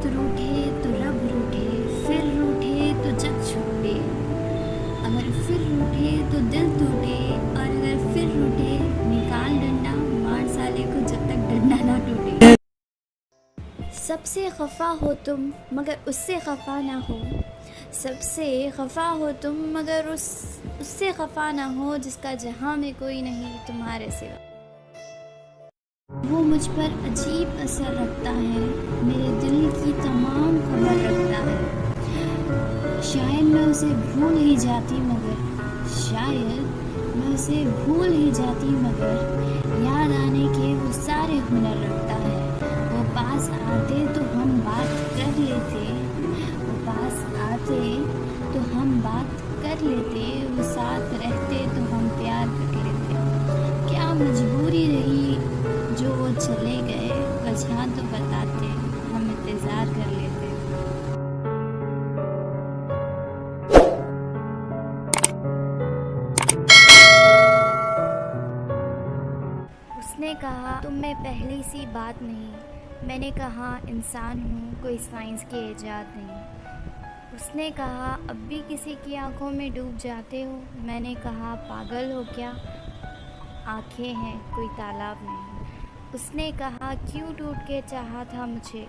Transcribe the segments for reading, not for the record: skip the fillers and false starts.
वक्त रूठे तो रब रूठे, फिर रूठे तो जग छूटे, अगर फिर रूठे तो दिल टूटे, और अगर फिर रूठे निकाल डंडा, मार साले को जब तक डंडा ना टूटे। सबसे खफा हो तुम मगर उससे खफा ना हो, सबसे खफा हो तुम मगर उससे खफा ना हो, जिसका जहां में कोई नहीं तुम्हारे सिवा। वो मुझ पर अजीब असर रखता है, मेरे दिल की तमाम खबर रखता है। शायद मैं उसे भूल ही जाती मगर, शायद मैं उसे भूल ही जाती मगर, याद आने के वो सारे हुनर रखता है। वो पास आते तो हम बात कर लेते, वो पास आते तो हम बात कर लेते, वो साथ रहते तो हम प्यार कर लेते। क्या मजबूरी रही जो वो चले गए, वजह तो बताते, हम इंतज़ार कर लेते। उसने कहा तुम में पहली सी बात नहीं, मैंने कहा इंसान हूँ कोई साइंस की ईजाद नहीं। उसने कहा अब भी किसी की आंखों में डूब जाते हो, मैंने कहा पागल हो क्या, आंखें हैं कोई तालाब नहीं। उसने कहा क्यों टूट के चाहा था मुझे,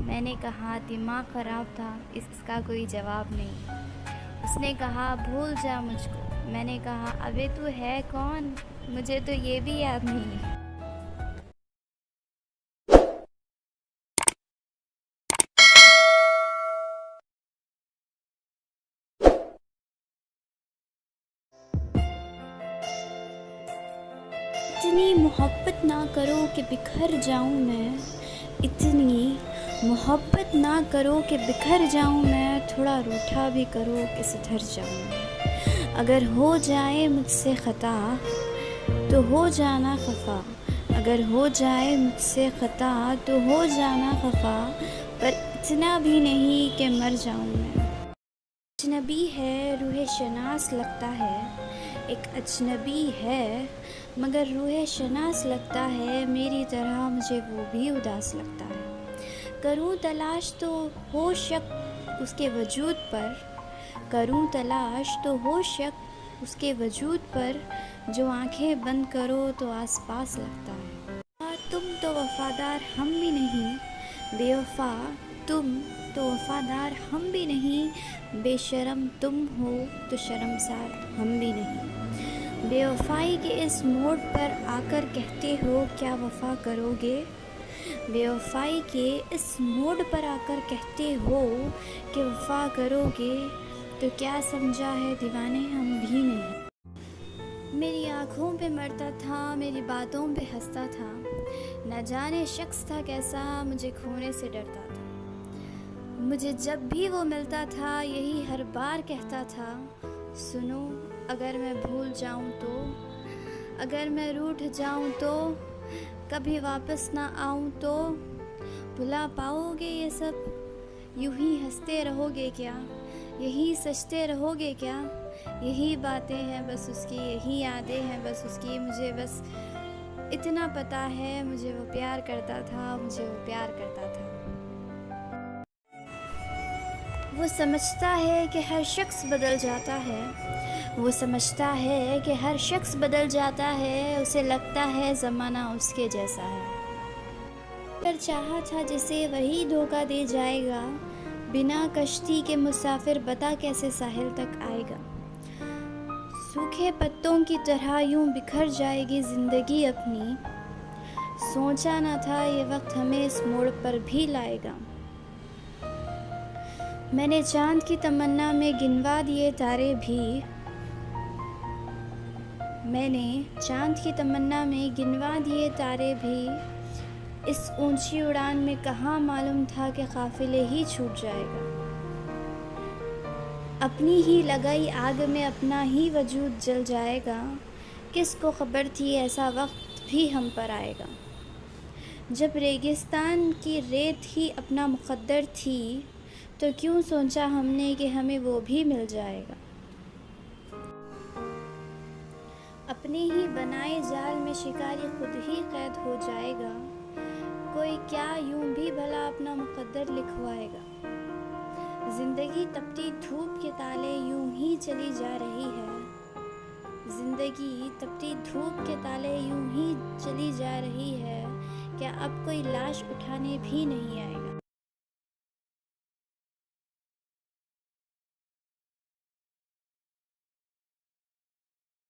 मैंने कहा दिमाग ख़राब था इसका कोई जवाब नहीं। उसने कहा भूल जा मुझको, मैंने कहा अबे तू है कौन, मुझे तो ये भी याद नहीं। इतनी मोहब्बत ना करो कि बिखर जाऊं मैं, इतनी मोहब्बत ना करो कि बिखर जाऊं मैं, थोड़ा रूठा भी करो कि सुधर जाऊं मैं। अगर हो जाए मुझसे ख़ता तो हो जाना खफा, अगर हो जाए मुझसे ख़ता तो हो जाना खफा, पर इतना भी नहीं कि मर जाऊं मैं। अजनबी है रूह शनास लगता है, एक अजनबी है मगर रूह शनास लगता है, मेरी तरह मुझे वो भी उदास लगता है। करूं तलाश तो हो शक उसके वजूद पर, करूं तलाश तो हो शक उसके वजूद पर, जो आंखें बंद करो तो आसपास लगता है। तुम तो वफ़ादार हम भी नहीं, बेवफ़ा तुम तो वफ़ादार हम भी नहीं, बेशर्म तुम हो तो शर्मसार हम भी नहीं। बेवफ़ाई के इस मोड़ पर आकर कहते हो क्या वफ़ा करोगे, बेवफ़ाई के इस मोड़ पर आकर कहते हो कि वफ़ा करोगे, तो क्या समझा है दीवाने हम भी नहीं। मेरी आँखों पे मरता था, मेरी बातों पे हंसता था, न जाने शख्स था कैसा मुझे खोने से डरता था। मुझे जब भी वो मिलता था यही हर बार कहता था, सुनो अगर मैं भूल जाऊं तो, अगर मैं रूठ जाऊं तो, कभी वापस ना आऊं तो, भुला पाओगे ये सब, यूं ही हंसते रहोगे क्या, यही सजते रहोगे क्या, यही बातें हैं बस उसकी, यही यादें हैं बस उसकी, मुझे बस इतना पता है मुझे वो प्यार करता था, मुझे वो प्यार करता था। वो समझता है कि हर शख्स बदल जाता है, वो समझता है कि हर शख्स बदल जाता है, उसे लगता है ज़माना उसके जैसा है। पर चाहा था जिसे वही धोखा दे जाएगा, बिना कश्ती के मुसाफिर बता कैसे साहिल तक आएगा। सूखे पत्तों की तरह यूं बिखर जाएगी ज़िंदगी अपनी, सोचा न था ये वक्त हमें इस मोड़ पर भी लाएगा। मैंने चांद की तमन्ना में गिनवा दिए तारे भी, मैंने चांद की तमन्ना में गिनवा दिए तारे भी, इस ऊंची उड़ान में कहाँ मालूम था कि काफिले ही छूट जाएगा। अपनी ही लगाई आग में अपना ही वजूद जल जाएगा, किसको खबर थी ऐसा वक्त भी हम पर आएगा। जब रेगिस्तान की रेत ही अपना मुक़द्दर थी, तो क्यों सोचा हमने कि हमें वो भी मिल जाएगा। अपने ही बनाए जाल में शिकारी खुद ही कैद हो जाएगा, कोई क्या यूं भी भला अपना मुकद्दर लिखवाएगा। जिंदगी तपती धूप के ताले यूं ही चली जा रही है। जिंदगी तपती धूप के ताले यूं ही चली जा रही है। क्या अब कोई लाश उठाने भी नहीं आएगा।